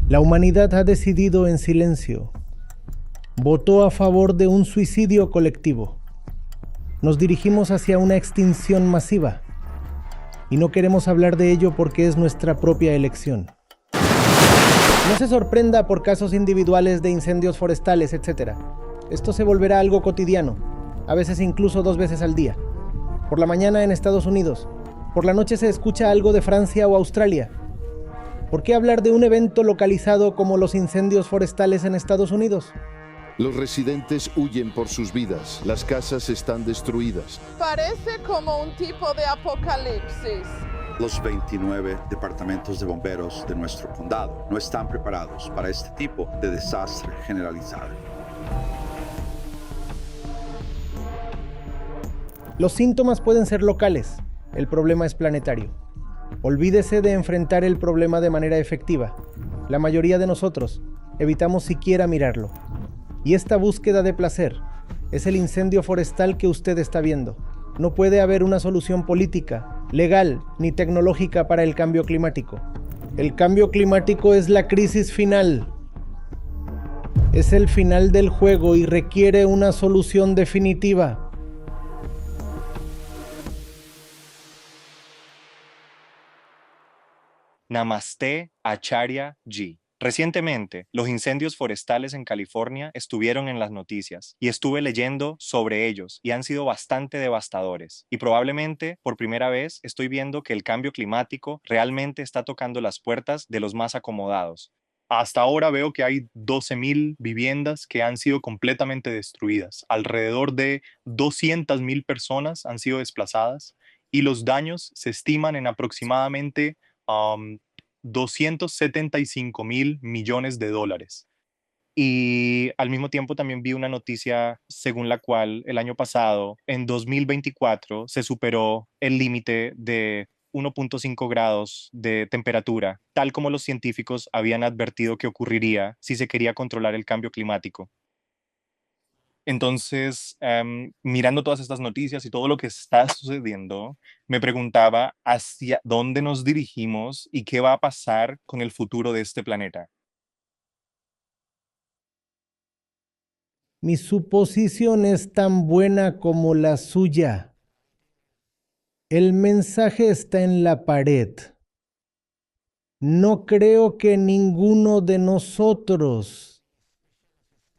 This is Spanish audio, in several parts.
La humanidad ha decidido en silencio. Votó a favor de un suicidio colectivo. Nos dirigimos hacia una extinción masiva. Y no queremos hablar de ello porque es nuestra propia elección. No se sorprenda por casos individuales de incendios forestales, etc. Esto se volverá algo cotidiano, a veces incluso 2 veces al día. Por la mañana en Estados Unidos, por la noche se escucha algo de Francia o Australia. ¿Por qué hablar de un evento localizado como los incendios forestales en Estados Unidos? Los residentes huyen por sus vidas. Las casas están destruidas. Parece como un tipo de apocalipsis. Los 29 departamentos de bomberos de nuestro condado no están preparados para este tipo de desastre generalizado. Los síntomas pueden ser locales. El problema es planetario. Olvídese de enfrentar el problema de manera efectiva. La mayoría de nosotros evitamos siquiera mirarlo. Y esta búsqueda de placer es el incendio forestal que usted está viendo. No puede haber una solución política, legal ni tecnológica para el cambio climático. El cambio climático es la crisis final. Es el final del juego y requiere una solución definitiva. Namaste Acharya Ji. Recientemente, los incendios forestales en California estuvieron en las noticias y estuve leyendo sobre ellos y han sido bastante devastadores. Y probablemente por primera vez estoy viendo que el cambio climático realmente está tocando las puertas de los más acomodados. Hasta ahora veo que hay 12,000 viviendas que han sido completamente destruidas. Alrededor de 200,000 personas han sido desplazadas y los daños se estiman en aproximadamente 275,000 millones de dólares. Y al mismo tiempo también vi una noticia según la cual el año pasado, en 2024, se superó el límite de 1.5 grados de temperatura, tal como los científicos habían advertido que ocurriría si se quería controlar el cambio climático. Entonces, mirando todas estas noticias y todo lo que está sucediendo, me preguntaba hacia dónde nos dirigimos y qué va a pasar con el futuro de este planeta. Mi suposición es tan buena como la suya. El mensaje está en la pared. No creo que ninguno de nosotros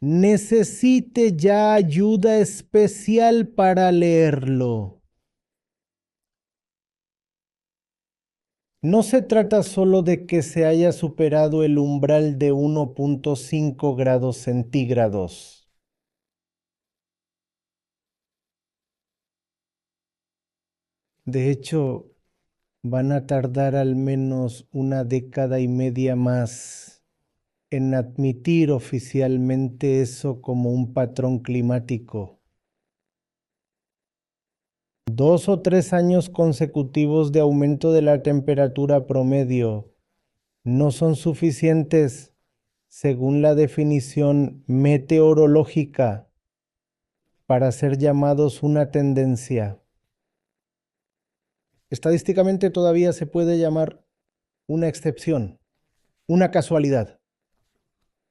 necesite ya ayuda especial para leerlo. No se trata solo de que se haya superado el umbral de 1.5 grados centígrados. De hecho, van a tardar al menos 1,5 décadas más en admitir oficialmente eso como un patrón climático. 2 o 3 años consecutivos de aumento de la temperatura promedio no son suficientes, según la definición meteorológica, para ser llamados una tendencia. Estadísticamente todavía se puede llamar una excepción, una casualidad.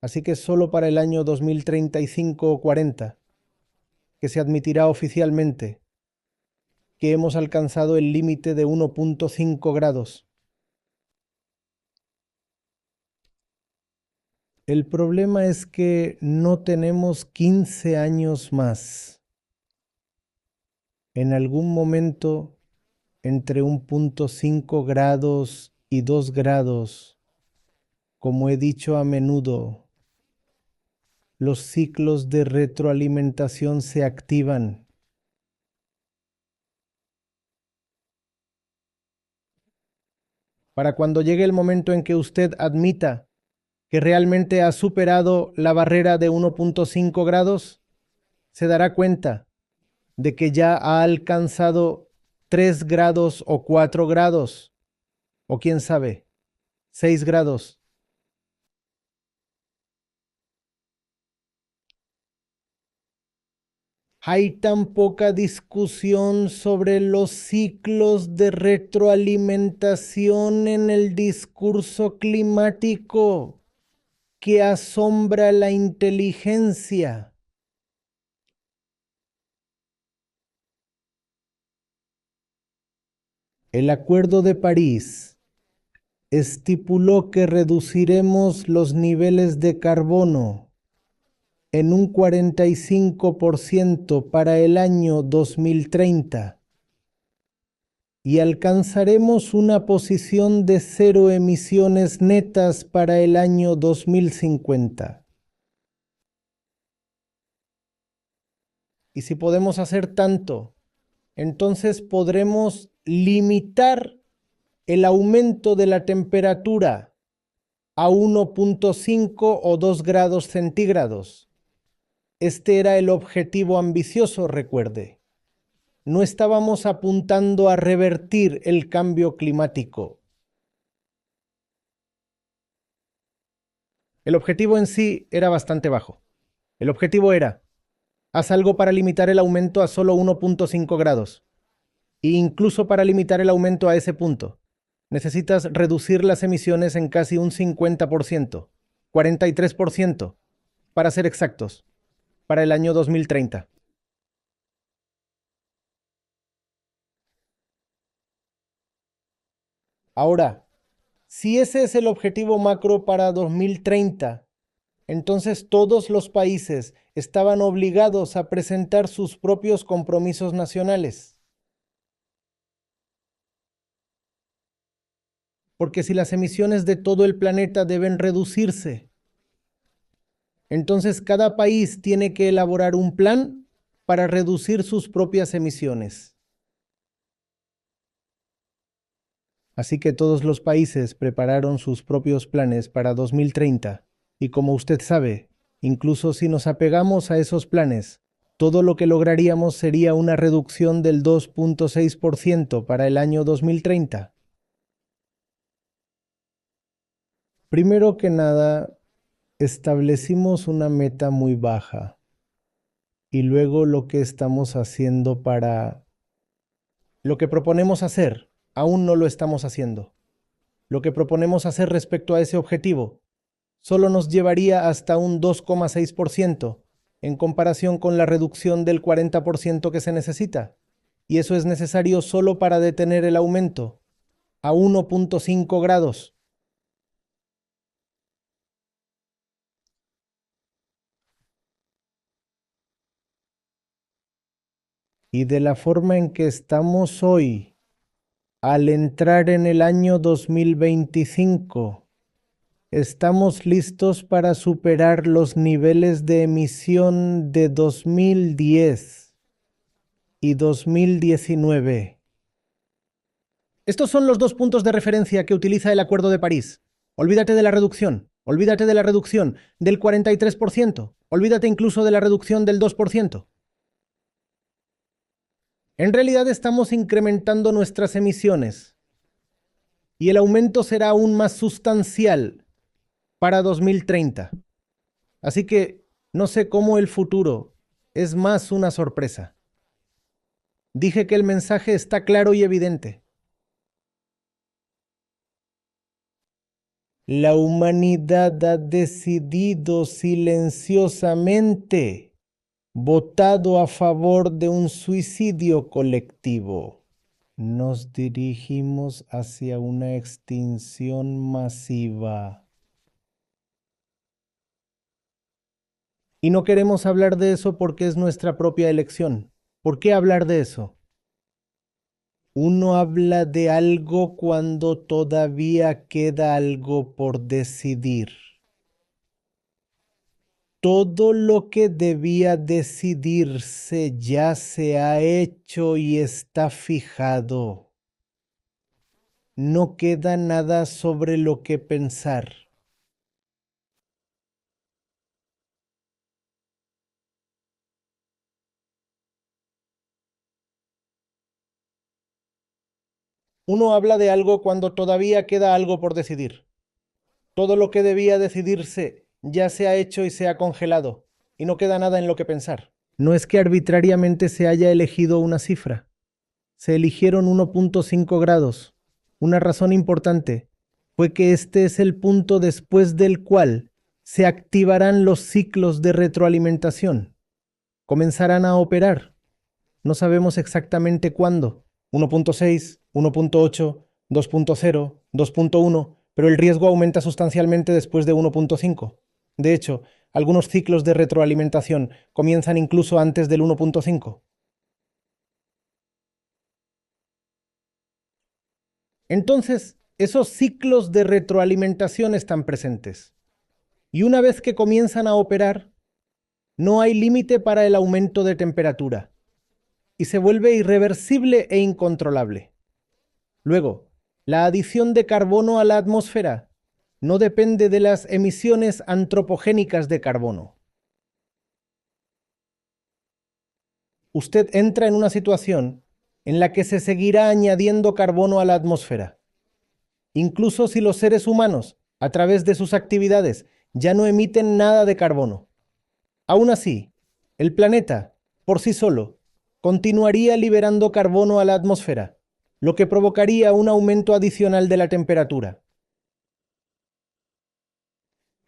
Así que solo para el año 2035 o 40, que se admitirá oficialmente que hemos alcanzado el límite de 1.5 grados. El problema es que no tenemos 15 años más. En algún momento, entre 1.5 grados y 2 grados, como he dicho a menudo, los ciclos de retroalimentación se activan. Para cuando llegue el momento en que usted admita que realmente ha superado la barrera de 1.5 grados, se dará cuenta de que ya ha alcanzado 3 grados o 4 grados, o quién sabe, 6 grados. Hay tan poca discusión sobre los ciclos de retroalimentación en el discurso climático. que asombra la inteligencia. El Acuerdo de París estipuló que reduciremos los niveles de carbono en un 45% para el año 2030 y alcanzaremos una posición de 0 emisiones netas para el año 2050. Y si podemos hacer tanto, entonces podremos limitar el aumento de la temperatura a 1.5 o 2 grados centígrados. Este era el objetivo ambicioso, recuerde. No estábamos apuntando a revertir el cambio climático. El objetivo en sí era bastante bajo. El objetivo era: haz algo para limitar el aumento a solo 1.5 grados. E incluso para limitar el aumento a ese punto, necesitas reducir las emisiones en casi un 50%, 43%, para ser exactos, para el año 2030. Ahora, si ese es el objetivo macro para 2030, entonces todos los países estaban obligados a presentar sus propios compromisos nacionales. Porque si las emisiones de todo el planeta deben reducirse, entonces cada país tiene que elaborar un plan para reducir sus propias emisiones. Así que todos los países prepararon sus propios planes para 2030, y como usted sabe, incluso si nos apegamos a esos planes, todo lo que lograríamos sería una reducción del 2.6% para el año 2030. Primero que nada, establecimos una meta muy baja, y luego lo que estamos haciendo lo que proponemos hacer, aún no lo estamos haciendo. Lo que proponemos hacer respecto a ese objetivo solo nos llevaría hasta un 2,6% en comparación con la reducción del 40% que se necesita, y eso es necesario solo para detener el aumento a 1.5 grados. Y de la forma en que estamos hoy, al entrar en el año 2025, estamos listos para superar los niveles de emisión de 2010 y 2019. Estos son los 2 puntos de referencia que utiliza el Acuerdo de París. Olvídate de la reducción del 43%, olvídate incluso de la reducción del 2%. En realidad estamos incrementando nuestras emisiones y el aumento será aún más sustancial para 2030. Así que no sé cómo el futuro es más una sorpresa. Dije que el mensaje está claro y evidente. La humanidad ha decidido silenciosamente, votado a favor de un suicidio colectivo. Nos dirigimos hacia una extinción masiva. Y no queremos hablar de eso porque es nuestra propia elección. ¿Por qué hablar de eso? Uno habla de algo cuando todavía queda algo por decidir. Todo lo que debía decidirse ya se ha hecho y está fijado. No queda nada sobre lo que pensar. Uno habla de algo cuando todavía queda algo por decidir. Todo lo que debía decidirse ya se ha hecho y se ha congelado, y no queda nada en lo que pensar. No es que arbitrariamente se haya elegido una cifra. Se eligieron 1.5 grados. Una razón importante fue que este es el punto después del cual se activarán los ciclos de retroalimentación. Comenzarán a operar. No sabemos exactamente cuándo. 1.6, 1.8, 2.0, 2.1, pero el riesgo aumenta sustancialmente después de 1.5. De hecho, algunos ciclos de retroalimentación comienzan incluso antes del 1.5. Entonces, esos ciclos de retroalimentación están presentes. Y una vez que comienzan a operar, no hay límite para el aumento de temperatura y se vuelve irreversible e incontrolable. Luego, la adición de carbono a la atmósfera no depende de las emisiones antropogénicas de carbono. Usted entra en una situación en la que se seguirá añadiendo carbono a la atmósfera, incluso si los seres humanos, a través de sus actividades, ya no emiten nada de carbono. Aún así, el planeta, por sí solo, continuaría liberando carbono a la atmósfera, lo que provocaría un aumento adicional de la temperatura.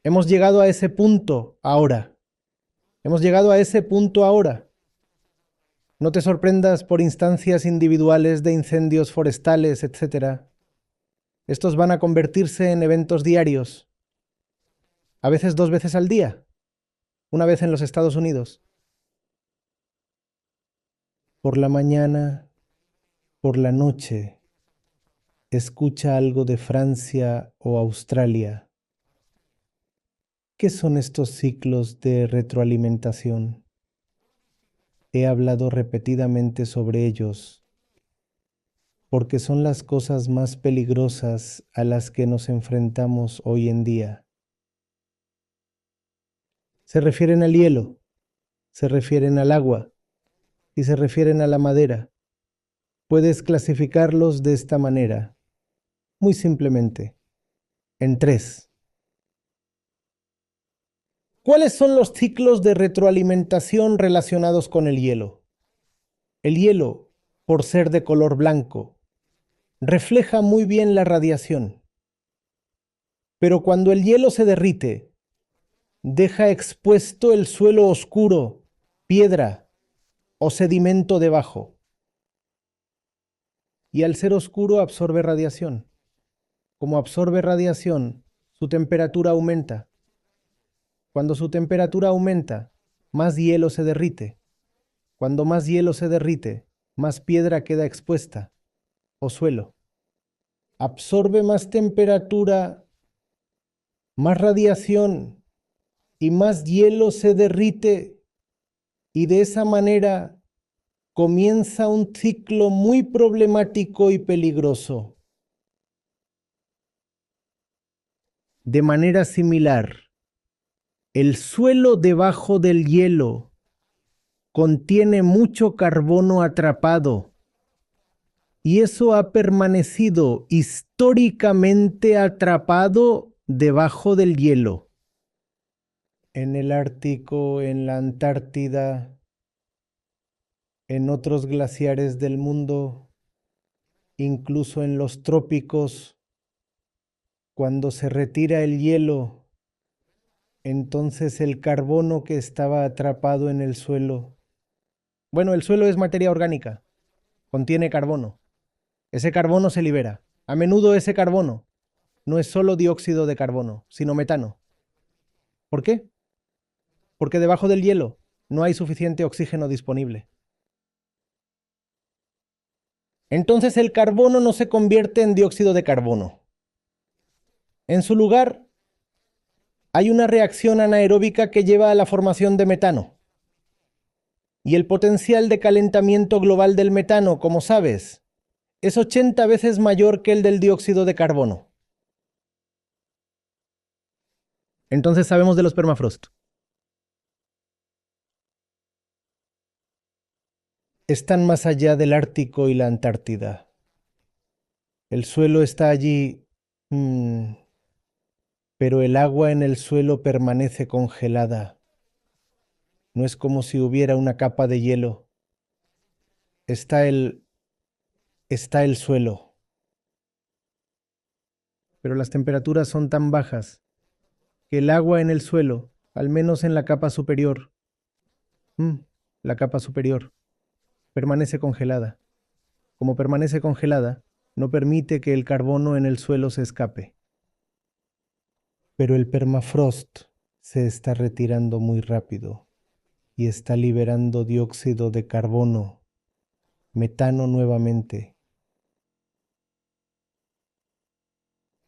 Hemos llegado a ese punto ahora. Hemos llegado a ese punto ahora. No te sorprendas por instancias individuales de incendios forestales, etc. Estos van a convertirse en eventos diarios, a veces 2 veces al día, una vez en los Estados Unidos. Por la mañana, por la noche, escucha algo de Francia o Australia. ¿Qué son estos ciclos de retroalimentación? He hablado repetidamente sobre ellos porque son las cosas más peligrosas a las que nos enfrentamos hoy en día. Se refieren al hielo, se refieren al agua y se refieren a la madera. Puedes clasificarlos de esta manera, muy simplemente, en 3. ¿Cuáles son los ciclos de retroalimentación relacionados con el hielo? El hielo, por ser de color blanco, refleja muy bien la radiación. Pero cuando el hielo se derrite, deja expuesto el suelo oscuro, piedra o sedimento debajo. Y al ser oscuro absorbe radiación. Como absorbe radiación, su temperatura aumenta. Cuando su temperatura aumenta, más hielo se derrite. Cuando más hielo se derrite, más piedra queda expuesta o suelo. Absorbe más temperatura, más radiación y más hielo se derrite, y de esa manera comienza un ciclo muy problemático y peligroso. De manera similar, el suelo debajo del hielo contiene mucho carbono atrapado y eso ha permanecido históricamente atrapado debajo del hielo. En el Ártico, en la Antártida, en otros glaciares del mundo, incluso en los trópicos, cuando se retira el hielo, entonces el carbono que estaba atrapado en el suelo, bueno, el suelo es materia orgánica, contiene carbono. Ese carbono se libera. A menudo ese carbono no es solo dióxido de carbono, sino metano. ¿Por qué? Porque debajo del hielo no hay suficiente oxígeno disponible. Entonces el carbono no se convierte en dióxido de carbono. En su lugar, hay una reacción anaeróbica que lleva a la formación de metano. Y el potencial de calentamiento global del metano, como sabes, es 80 veces mayor que el del dióxido de carbono. Entonces sabemos de los permafrost. Están más allá del Ártico y la Antártida. El suelo está allí, pero el agua en el suelo permanece congelada. No es como si hubiera una capa de hielo. Está el suelo. Pero las temperaturas son tan bajas que el agua en el suelo, al menos en la capa superior, permanece congelada. Como permanece congelada, no permite que el carbono en el suelo se escape. Pero el permafrost se está retirando muy rápido y está liberando dióxido de carbono, metano nuevamente.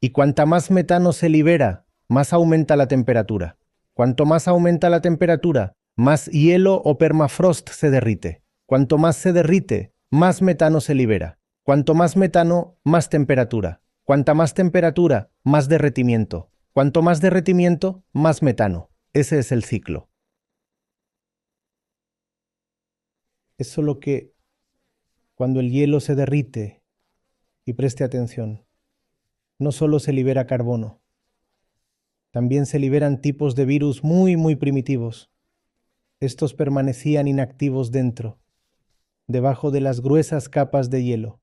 Y cuanta más metano se libera, más aumenta la temperatura. Cuanto más aumenta la temperatura, más hielo o permafrost se derrite. Cuanto más se derrite, más metano se libera. Cuanto más metano, más temperatura. Cuanta más temperatura, más derretimiento. Cuanto más derretimiento, más metano. Ese es el ciclo. Es solo que cuando el hielo se derrite, y preste atención, no solo se libera carbono, también se liberan tipos de virus muy primitivos. Estos permanecían inactivos dentro, debajo de las gruesas capas de hielo.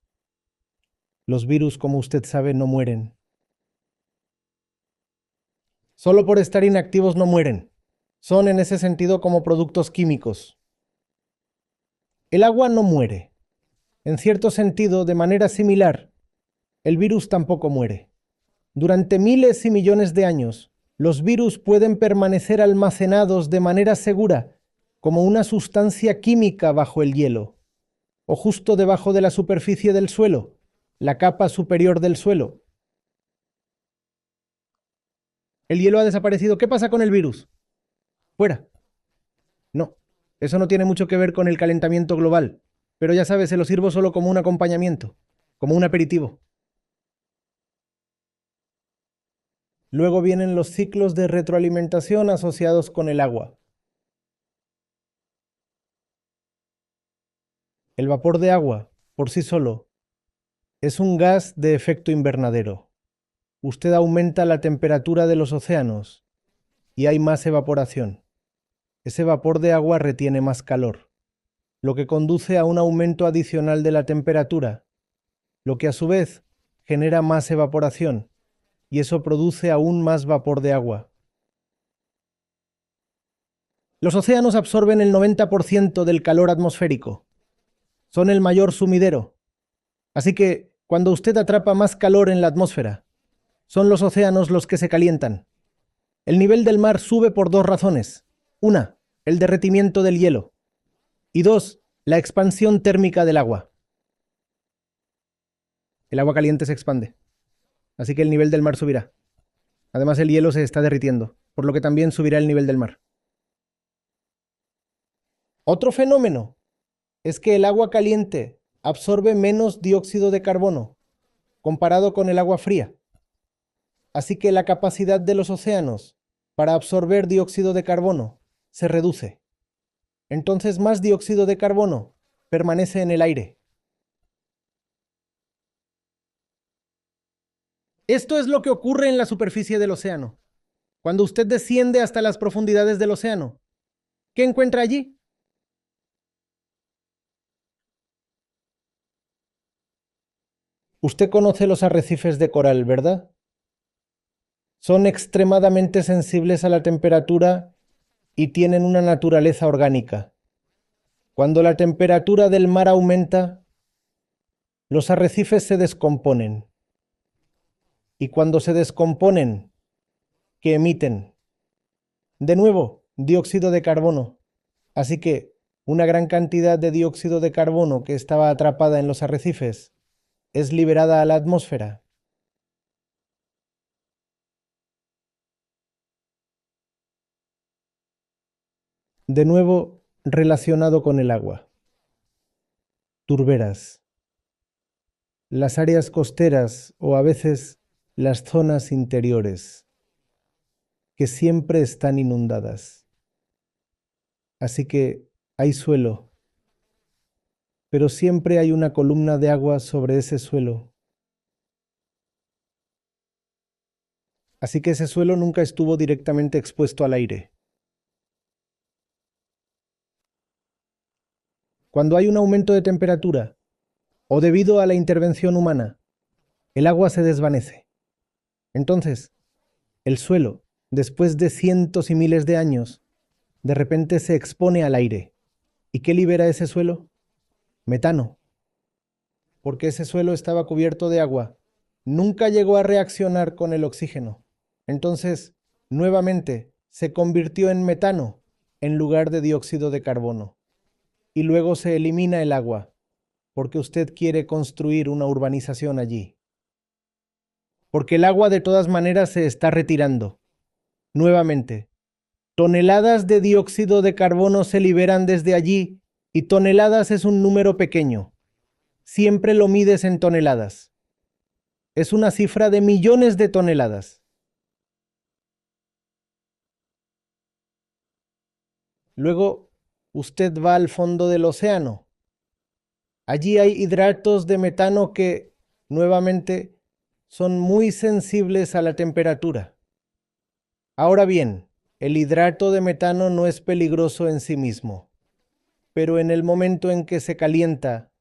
Los virus, como usted sabe, no mueren. Solo por estar inactivos no mueren. Son en ese sentido como productos químicos. El agua no muere. En cierto sentido, de manera similar, el virus tampoco muere. Durante miles y millones de años, los virus pueden permanecer almacenados de manera segura como una sustancia química bajo el hielo, o justo debajo de la superficie del suelo, la capa superior del suelo. El hielo ha desaparecido. ¿Qué pasa con el virus? Fuera. No, eso no tiene mucho que ver con el calentamiento global, pero ya sabes, se lo sirvo solo como un acompañamiento, como un aperitivo. Luego vienen los ciclos de retroalimentación asociados con el agua. El vapor de agua, por sí solo, es un gas de efecto invernadero. Usted aumenta la temperatura de los océanos y hay más evaporación. Ese vapor de agua retiene más calor, lo que conduce a un aumento adicional de la temperatura, lo que a su vez genera más evaporación, y eso produce aún más vapor de agua. Los océanos absorben el 90% del calor atmosférico. Son el mayor sumidero. Así que, cuando usted atrapa más calor en la atmósfera, son los océanos los que se calientan. El nivel del mar sube por dos razones. Una, el derretimiento del hielo. Y dos, la expansión térmica del agua. El agua caliente se expande. Así que el nivel del mar subirá. Además, el hielo se está derritiendo, por lo que también subirá el nivel del mar. Otro fenómeno es que el agua caliente absorbe menos dióxido de carbono comparado con el agua fría. Así que la capacidad de los océanos para absorber dióxido de carbono se reduce. Entonces, más dióxido de carbono permanece en el aire. Esto es lo que ocurre en la superficie del océano. Cuando usted desciende hasta las profundidades del océano, ¿qué encuentra allí? Usted conoce los arrecifes de coral, ¿verdad? Son extremadamente sensibles a la temperatura y tienen una naturaleza orgánica. Cuando la temperatura del mar aumenta, los arrecifes se descomponen. Y cuando se descomponen, ¿qué emiten? De nuevo, dióxido de carbono. Así que una gran cantidad de dióxido de carbono que estaba atrapada en los arrecifes es liberada a la atmósfera. De nuevo, relacionado con el agua. Turberas. Las áreas costeras o a veces las zonas interiores, que siempre están inundadas. Así que hay suelo, pero siempre hay una columna de agua sobre ese suelo. Así que ese suelo nunca estuvo directamente expuesto al aire. Cuando hay un aumento de temperatura, o debido a la intervención humana, el agua se desvanece. Entonces, el suelo después de cientos y miles de años, de repente se expone al aire. ¿Y qué libera ese suelo? Metano. Porque ese suelo estaba cubierto de agua. Nunca llegó a reaccionar con el oxígeno. Entonces, nuevamente, se convirtió en metano en lugar de dióxido de carbono. Y luego se elimina el agua, porque usted quiere construir una urbanización allí. Porque el agua de todas maneras se está retirando. Nuevamente, toneladas de dióxido de carbono se liberan desde allí, y toneladas es un número pequeño. Siempre lo mides en toneladas. Es una cifra de millones de toneladas. Luego, usted va al fondo del océano. Allí hay hidratos de metano que, nuevamente, son muy sensibles a la temperatura. Ahora bien, el hidrato de metano no es peligroso en sí mismo, pero en el momento en que se calienta,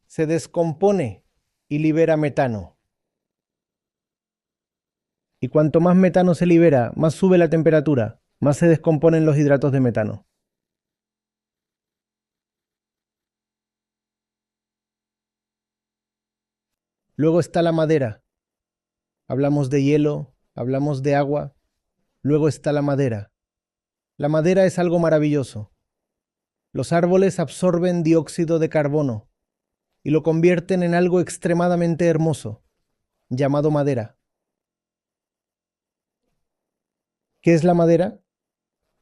se descompone y libera metano. Y cuanto más metano se libera, más sube la temperatura, más se descomponen los hidratos de metano. Luego está la madera. Hablamos de hielo, hablamos de agua. Luego está la madera. La madera es algo maravilloso. Los árboles absorben dióxido de carbono y lo convierten en algo extremadamente hermoso, llamado madera. ¿Qué es la madera?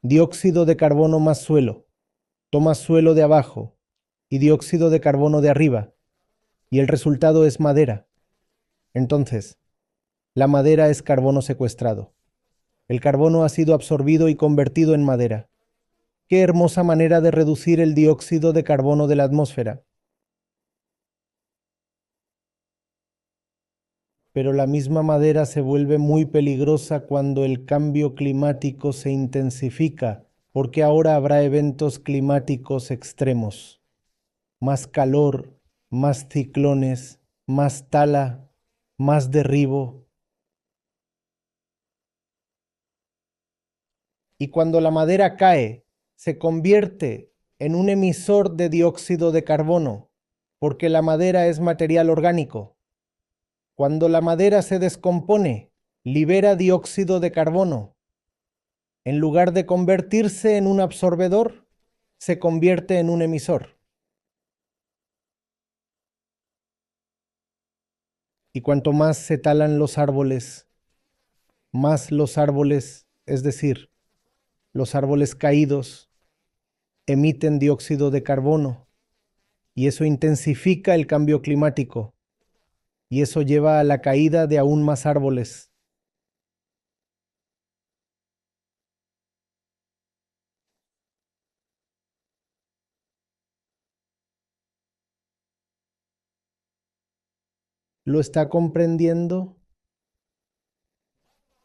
Dióxido de carbono más suelo. Toma suelo de abajo y dióxido de carbono de arriba, y el resultado es madera. Entonces, la madera es carbono secuestrado. El carbono ha sido absorbido y convertido en madera. Qué hermosa manera de reducir el dióxido de carbono de la atmósfera. Pero la misma madera se vuelve muy peligrosa cuando el cambio climático se intensifica, porque ahora habrá eventos climáticos extremos. Más calor, más ciclones, más tala, más derribo. Y cuando la madera cae, se convierte en un emisor de dióxido de carbono, porque la madera es material orgánico. Cuando la madera se descompone, libera dióxido de carbono. En lugar de convertirse en un absorbedor, se convierte en un emisor. Y cuanto más se talan los árboles, más los árboles, es decir, los árboles caídos, emiten dióxido de carbono, y eso intensifica el cambio climático, y eso lleva a la caída de aún más árboles. ¿Lo está comprendiendo?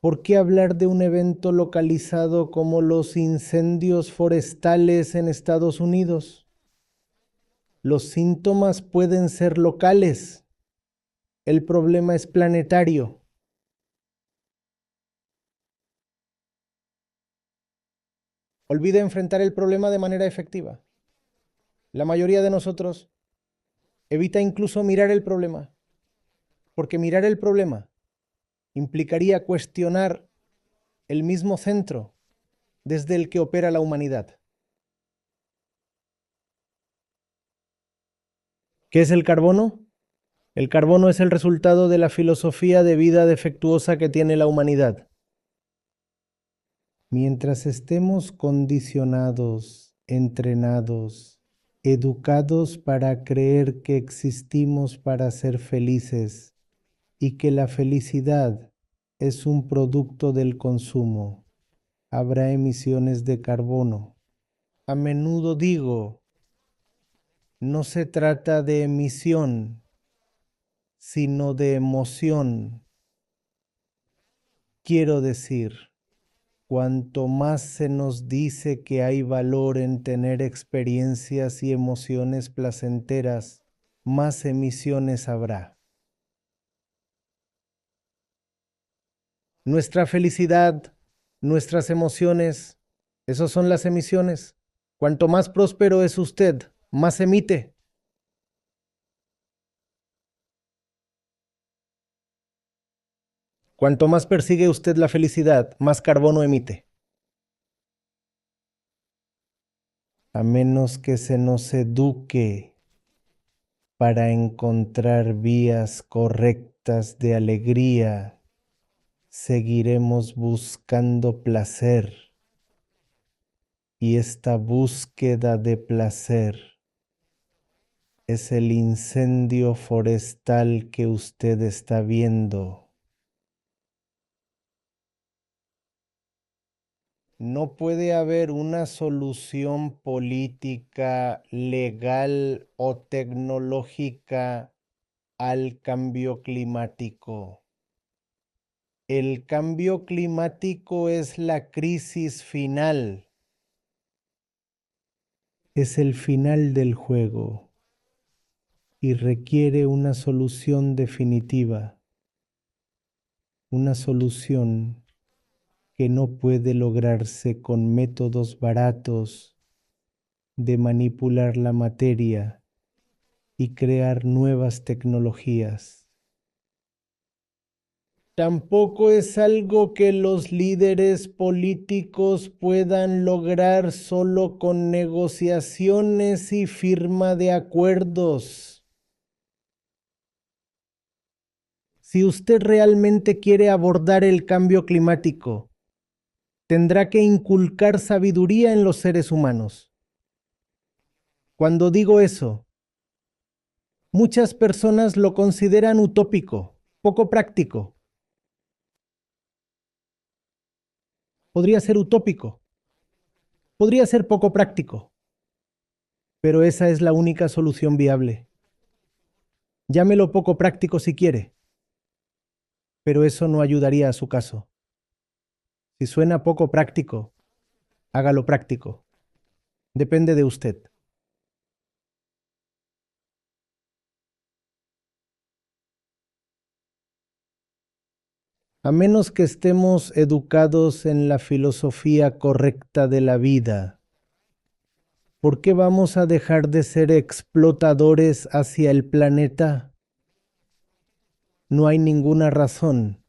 ¿Por qué hablar de un evento localizado como los incendios forestales en Estados Unidos? Los síntomas pueden ser locales. El problema es planetario. Olvide enfrentar el problema de manera efectiva. La mayoría de nosotros evita incluso mirar el problema, porque mirar el problema implicaría cuestionar el mismo centro desde el que opera la humanidad. ¿Qué es el carbono? El carbono es el resultado de la filosofía de vida defectuosa que tiene la humanidad. Mientras estemos condicionados, entrenados, educados para creer que existimos para ser felices y que la felicidad es un producto del consumo, habrá emisiones de carbono. A menudo digo, no se trata de emisión, sino de emoción. Quiero decir, cuanto más se nos dice que hay valor en tener experiencias y emociones placenteras, más emisiones habrá. Nuestra felicidad nuestras emociones, esas son las emisiones. Cuanto más próspero es usted, más emite. Cuanto más persigue usted la felicidad, más carbono emite. A menos que se nos eduque para encontrar vías correctas de alegría, seguiremos buscando placer. Y esta búsqueda de placer es el incendio forestal que usted está viendo. No puede haber una solución política, legal o tecnológica al cambio climático. El cambio climático es la crisis final. Es el final del juego y requiere una solución definitiva, una solución que no puede lograrse con métodos baratos de manipular la materia y crear nuevas tecnologías. Tampoco es algo que los líderes políticos puedan lograr solo con negociaciones y firma de acuerdos. Si usted realmente quiere abordar el cambio climático, tendrá que inculcar sabiduría en los seres humanos. Cuando digo eso, muchas personas lo consideran utópico, poco práctico. Podría ser utópico, podría ser poco práctico, pero esa es la única solución viable. Llámelo poco práctico si quiere, pero eso no ayudaría a su caso. Si suena poco práctico, hágalo práctico. Depende de usted. A menos que estemos educados en la filosofía correcta de la vida, ¿por qué vamos a dejar de ser explotadores hacia el planeta? No hay ninguna razón.